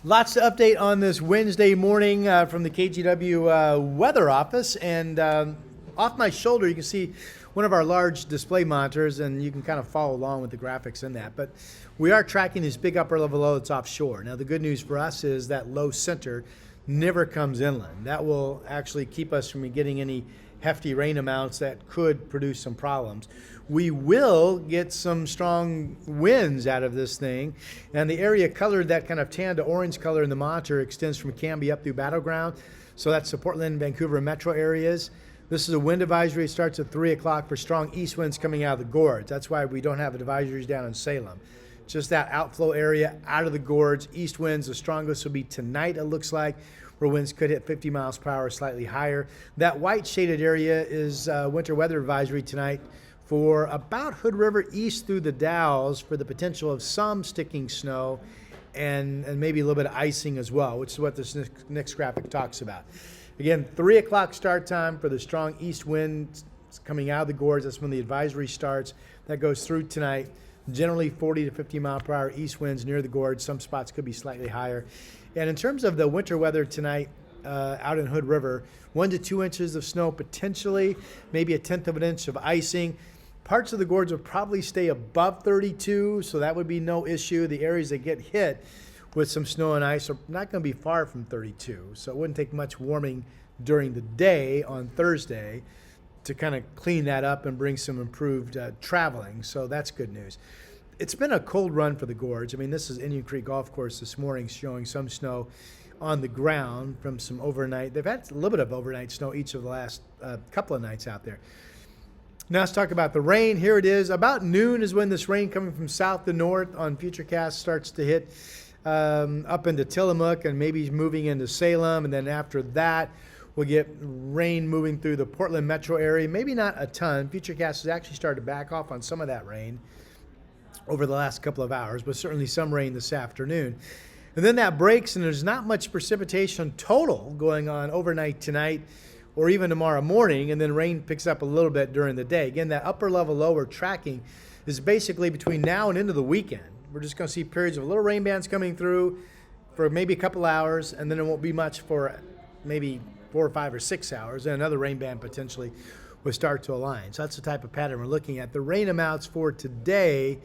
Lots to update on this Wednesday morning from the KGW weather office. And off my shoulder, you can see one of our large display monitors, and you can kind of follow along with the graphics in that. But we are tracking this big upper level low that's offshore. Now, the good news for us is that low center never comes inland. That will actually keep us from getting any hefty rain amounts that could produce some problems. We will get some strong winds out of this thing, and the area colored that kind of tan to orange color in the monitor extends from Canby up through Battleground, so that's the Portland-Vancouver metro areas. This is a wind advisory. It starts at 3 o'clock for strong east winds coming out of the gorge. That's why we don't have advisories down in Salem. Just that outflow area out of the gorge. East winds, the strongest will be tonight, it looks like, where winds could hit 50 miles per hour, slightly higher. That white shaded area is winter weather advisory tonight for about Hood River east through the Dalles for the potential of some sticking snow and maybe a little bit of icing as well, which is what this next graphic talks about. Again, 3 o'clock start time for the strong east wind coming out of the gorge. That's when the advisory starts. That goes through tonight. Generally 40 to 50 mile per hour east winds near the gorge. Some spots could be slightly higher. And in terms of the winter weather tonight out in Hood River, 1 to 2 inches of snow potentially, maybe 1/10 of an inch of icing. Parts of the gorge will probably stay above 32, so that would be no issue. The areas that get hit with some snow and ice are not going to be far from 32, so it wouldn't take much warming during the day on Thursday to kind of clean that up and bring some improved traveling, so that's good news. It's been a cold run for the gorge. I mean, this is Indian Creek Golf Course this morning showing some snow on the ground from some overnight. They've had a little bit of overnight snow each of the last couple of nights out there. Now let's talk about the rain. Here it is. About noon is when this rain coming from south to north on Futurecast starts to hit up into Tillamook and maybe moving into Salem. And then after that, we'll get rain moving through the Portland metro area. Maybe not a ton. Futurecast has actually started to back off on some of that rain over the last couple of hours, but certainly some rain this afternoon. And then that breaks, and there's not much precipitation total going on overnight tonight or even tomorrow morning, and then rain picks up a little bit during the day. Again, that upper level low we're tracking is basically between now and into the weekend. We're just going to see periods of little rain bands coming through for maybe a couple hours, and then it won't be much for maybe 4 or 5 or 6 hours, and another rain band potentially will start to align. So that's the type of pattern we're looking at. The rain amounts for today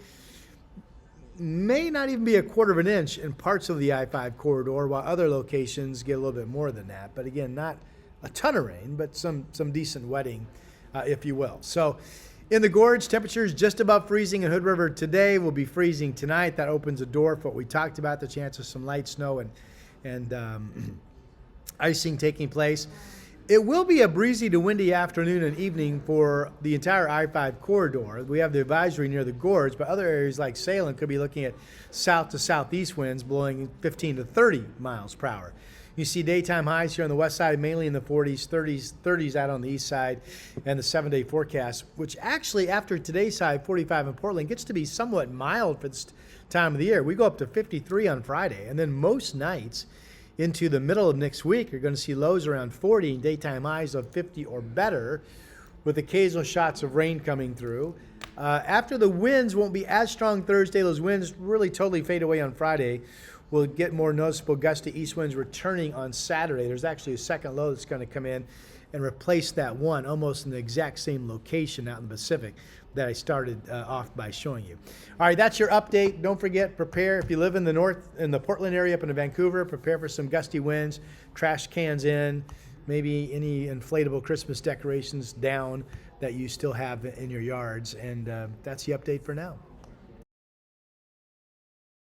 may not even be 1/4 of an inch in parts of the I-5 corridor, while other locations get a little bit more than that. But again, not a ton of rain, but some decent wetting, if you will. So in the gorge, temperatures just above freezing in Hood River today. Will be freezing tonight. That opens a door for what we talked about, the chance of some light snow and icing taking place. It will be a breezy to windy afternoon and evening for the entire I-5 corridor. We have the advisory near the gorge, but other areas like Salem could be looking at south to southeast winds blowing 15 to 30 miles per hour. You see daytime highs here on the west side, mainly in the 40s, 30s out on the east side, and the 7-day forecast, which actually after today's high, 45 in Portland, gets to be somewhat mild for this time of the year. We go up to 53 on Friday, and then most nights into the middle of next week, you're going to see lows around 40 and daytime highs of 50 or better with occasional shots of rain coming through. After the winds won't be as strong Thursday, those winds really totally fade away on Friday. We'll get more noticeable gusty east winds returning on Saturday. There's actually a second low that's going to come in and replace that one almost in the exact same location out in the Pacific that I started off by showing you. All right, that's your update. Don't forget, prepare. If you live in the north, in the Portland area up into Vancouver, prepare for some gusty winds, trash cans in, maybe any inflatable Christmas decorations down that you still have in your yards. And that's the update for now.